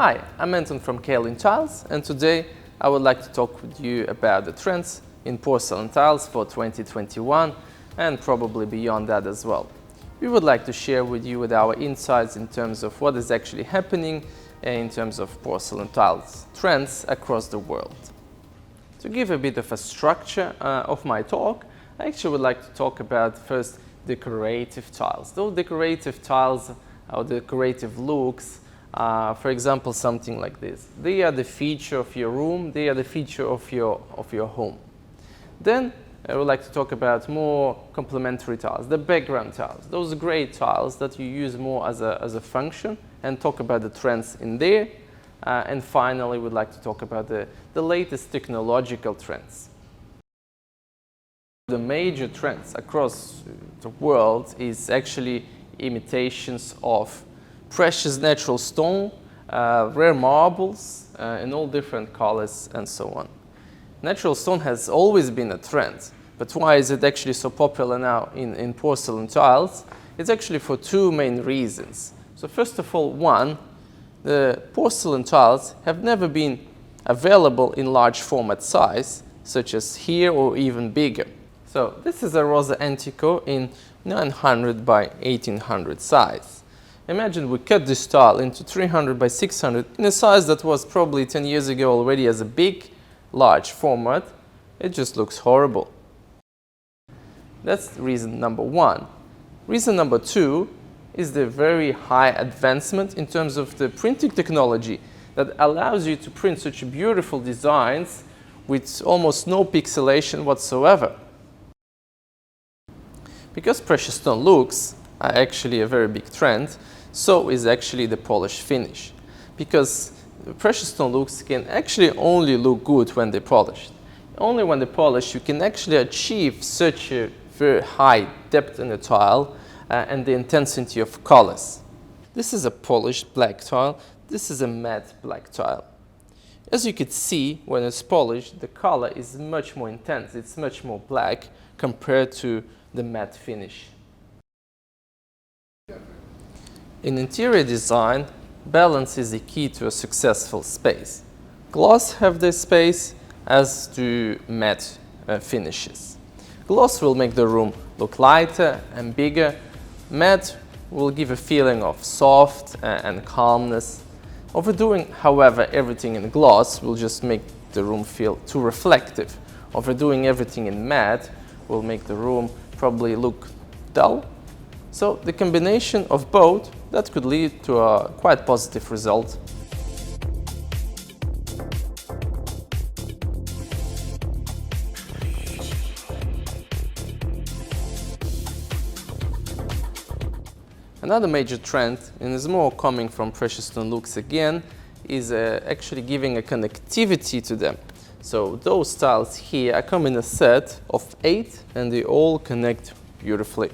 Hi, I'm Anton from Kaolin Tiles, and today I would like to talk with you about the trends in porcelain tiles for 2021 and probably beyond that as well. We would like to share with you our insights in terms of what is actually happening in terms of porcelain tiles trends across the world. To give a bit of a structure of my talk, I actually would like to talk about first decorative tiles. Those decorative tiles or decorative looks, for example, something like this. They are the feature of your room, they are the feature of your home. Then I would like to talk about more complementary tiles, the background tiles. Those great tiles that you use more as a function, and talk about the trends in there. And finally, we'd like to talk about the latest technological trends. The major trends across the world is actually imitations of precious natural stone, rare marbles, in all different colors and so on. Natural stone has always been a trend, but why is it actually so popular now in porcelain tiles? It's actually for two main reasons. So first of all, one, the porcelain tiles have never been available in large format size, such as here or even bigger. So this is a Rosa Antico in 900 by 1800 size. Imagine we cut this tile into 300 by 600 in a size that was probably 10 years ago already as a big, large format. It just looks horrible. That's reason number one. Reason number two is the very high advancement in terms of the printing technology that allows you to print such beautiful designs with almost no pixelation whatsoever. Because precious stone looks are actually a very big trend, so is actually the polish finish. Because precious stone looks can actually only look good when they're polished. Only when they're polished you can actually achieve such a very high depth in the tile and the intensity of colors. This is a polished black tile, this is a matte black tile. As you could see, when it's polished, the color is much more intense, it's much more black compared to the matte finish. In interior design, balance is the key to a successful space. Gloss have this space, as do matte finishes. Gloss will make the room look lighter and bigger. Matte will give a feeling of soft and calmness. Overdoing, however, everything in gloss will just make the room feel too reflective. Overdoing everything in matte will make the room probably look dull. So the combination of both, that could lead to a quite positive result. Another major trend, and is more coming from precious stone looks again, is actually giving a connectivity to them. So those tiles here come in a set of 8 and they all connect beautifully.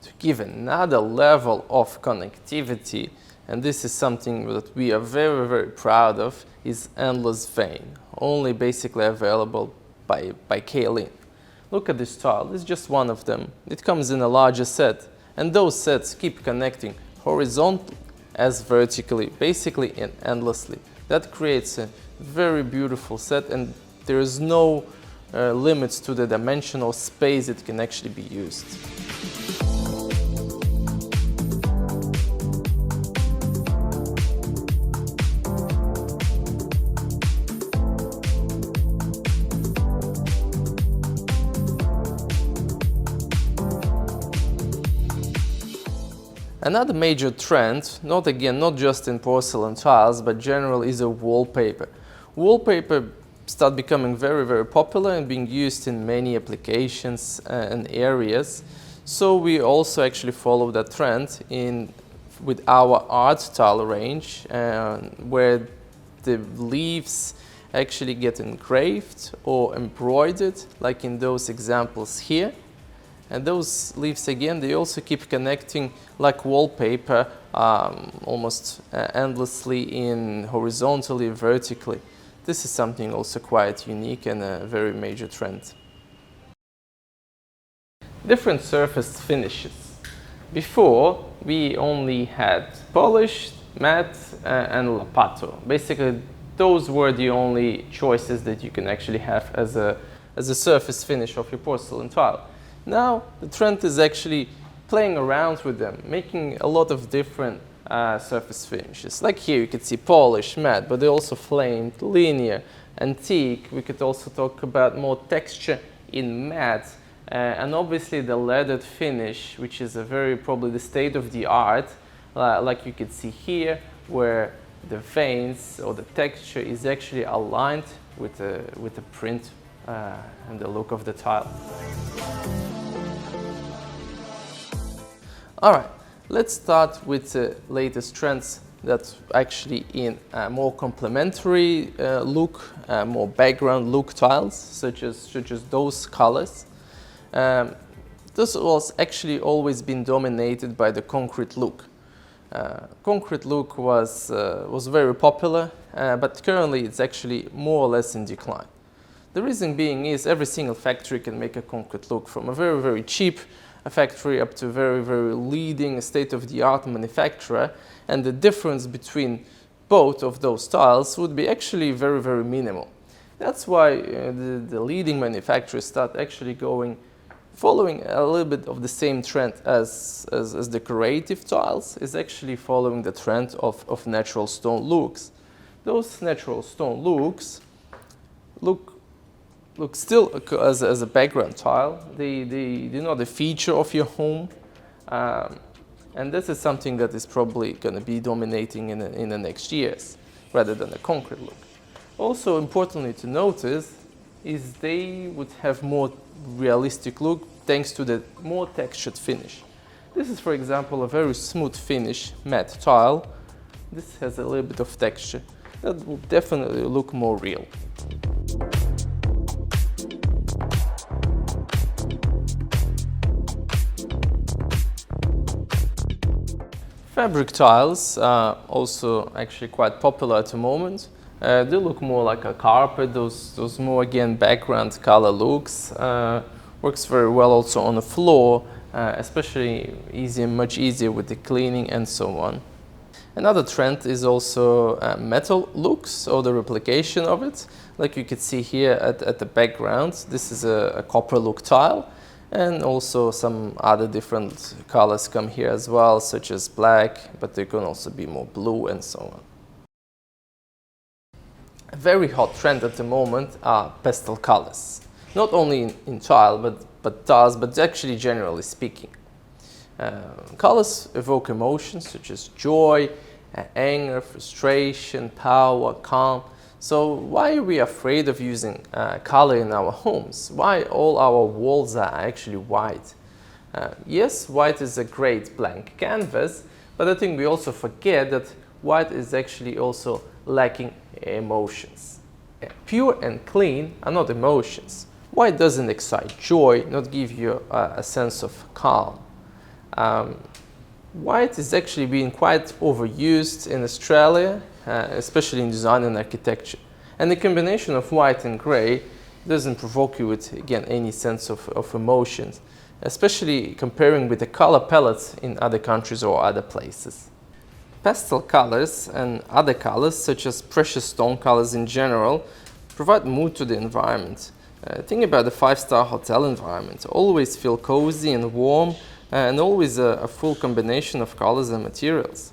To give another level of connectivity, and this is something that we are very, very proud of, is endless vein, only basically available by Kaolin. Look at this tile, it's just one of them. It comes in a larger set, and those sets keep connecting horizontally as vertically, basically and endlessly. That creates a very beautiful set, and there is no limits to the dimensional space it can actually be used. Another major trend, not just in porcelain tiles, but generally, is a wallpaper. Wallpaper start becoming very, very popular and being used in many applications and areas. So we also actually follow that trend with our art tile range, where the leaves actually get engraved or embroidered, like in those examples here. And those leaves, again, they also keep connecting like wallpaper, almost endlessly horizontally, vertically. This is something also quite unique and a very major trend. Different surface finishes. Before, we only had polished matte, and Lapato. Basically, those were the only choices that you can actually have as a surface finish of your porcelain tile. Now, the trend is actually playing around with them, making a lot of different surface finishes. Like here, you could see polish, matte, but they also flamed, linear, antique. We could also talk about more texture in matte, and obviously the leaded finish, which is probably the state of the art, like you could see here, where the veins or the texture is actually aligned with the print and the look of the tile. All right, let's start with the latest trends that's actually in a more complementary look, more background look tiles, such as those colors. This was actually always been dominated by the concrete look. Concrete look was very popular, but currently it's actually more or less in decline. The reason being is every single factory can make a concrete look, from a very, very cheap factory up to a very, very leading state-of-the-art manufacturer, and the difference between both of those styles would be actually very, very minimal. That's why the leading manufacturers start actually following a little bit of the same trend as decorative tiles, is actually following the trend of natural stone looks. Those natural stone looks look still as a background tile. They're not a feature of your home, and this is something that is probably going to be dominating in the next years, rather than a concrete look. Also importantly to notice is they would have more realistic look thanks to the more textured finish. This is, for example, a very smooth finish matte tile. This has a little bit of texture that will definitely look more real. Fabric tiles are also actually quite popular at the moment. They look more like a carpet, those more, again, background color looks. Works very well also on the floor, especially much easier with the cleaning and so on. Another trend is also metal looks, or the replication of it. Like you could see here at the background, this is a copper look tile, and also some other different colors come here as well, such as black, but they can also be more blue and so on. A very hot trend at the moment are pastel colors. Not only in tile, but tiles, but actually generally speaking. Colors evoke emotions such as joy, anger, frustration, power, calm. So why are we afraid of using color in our homes? Why all our walls are actually white? Yes, white is a great blank canvas, but I think we also forget that white is actually also lacking emotions. Pure and clean are not emotions. White doesn't excite joy, not give you a sense of calm. White is actually being quite overused in Australia, especially in design and architecture. And the combination of white and grey doesn't provoke you with, again, any sense of emotions, especially comparing with the color palettes in other countries or other places. Pastel colors and other colors, such as precious stone colors in general, provide mood to the environment. Think about the five-star hotel environment. Always feel cozy and warm, and always a full combination of colors and materials.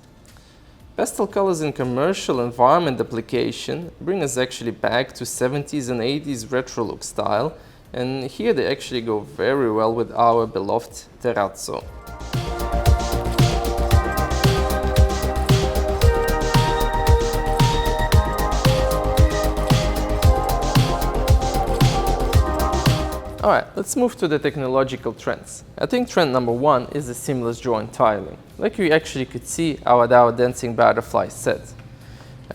Pastel colors in commercial environment application bring us actually back to 70s and 80s retro look style, and here they actually go very well with our beloved terrazzo. Alright, let's move to the technological trends. I think trend number one is the seamless joint tiling. Like you actually could see our dancing butterfly set.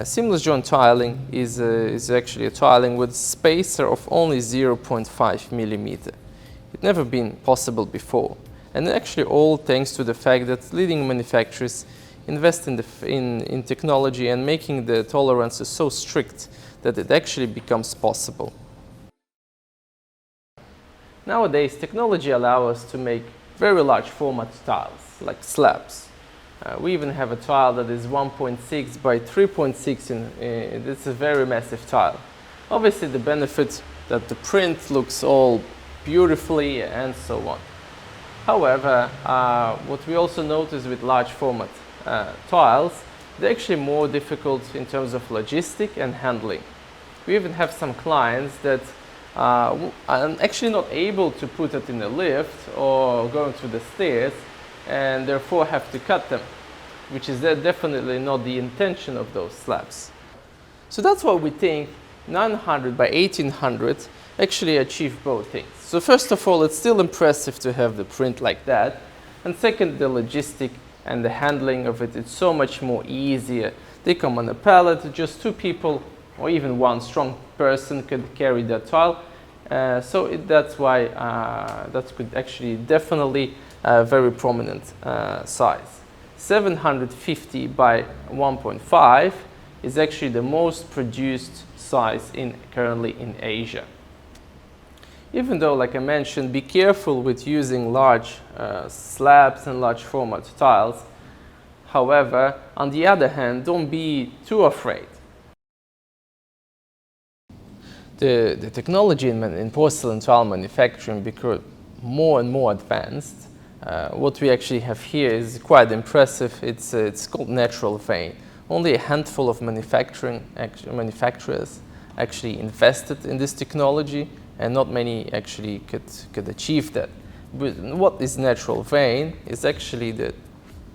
Seamless joint tiling is actually a tiling with a spacer of only 0.5 millimeter. It's never been possible before. And actually all thanks to the fact that leading manufacturers invest in technology and making the tolerances so strict that it actually becomes possible. Nowadays, technology allows us to make very large format tiles, like slabs. We even have a tile that is 1.6 by 3.6. It's a very massive tile. Obviously, the benefit that the print looks all beautifully and so on. However, what we also notice with large format tiles, they're actually more difficult in terms of logistic and handling. We even have some clients that are actually not able to put it in a lift or going through the stairs, and therefore have to cut them, which is definitely not the intention of those slabs. So that's why we think 900 by 1800 actually achieve both things. So first of all, it's still impressive to have the print like that, and second, the logistic and the handling of it, it's so much more easier. They come on a pallet, just 2 people or even 1 strong person could carry that tile. That's why that could actually definitely very prominent size. 750 by 1.5 is actually the most produced size currently in Asia. Even though, like I mentioned, be careful with using large slabs and large format tiles. However, on the other hand, don't be too afraid. The technology in porcelain tile manufacturing becomes more and more advanced. What we actually have here is quite impressive. It's called natural vein. Only a handful of manufacturers actually invested in this technology, and not many actually could achieve that. But what is natural vein is actually the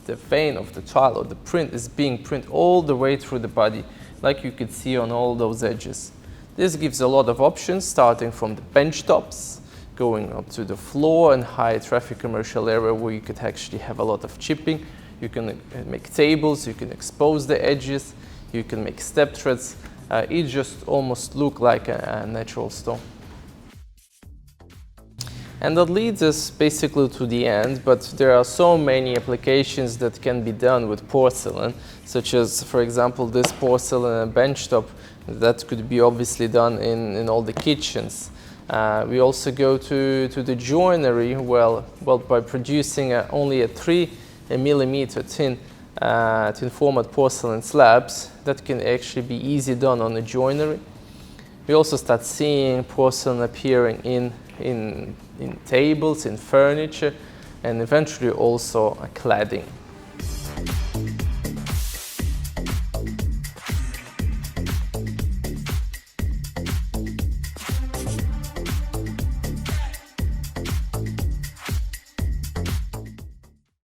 vein of the tile or the print is being printed all the way through the body, like you could see on all those edges. This gives a lot of options, starting from the bench tops, going up to the floor and high traffic commercial area where you could actually have a lot of chipping. You can make tables, you can expose the edges, you can make step threads. It just almost looks like a natural stone. And that leads us basically to the end, but there are so many applications that can be done with porcelain, such as, for example, this porcelain benchtop that could be obviously done in all the kitchens. We also go to the joinery, well by producing only a 3 millimeter thin format porcelain slabs that can actually be easily done on the joinery. We also start seeing porcelain appearing in tables, in furniture, and eventually also cladding.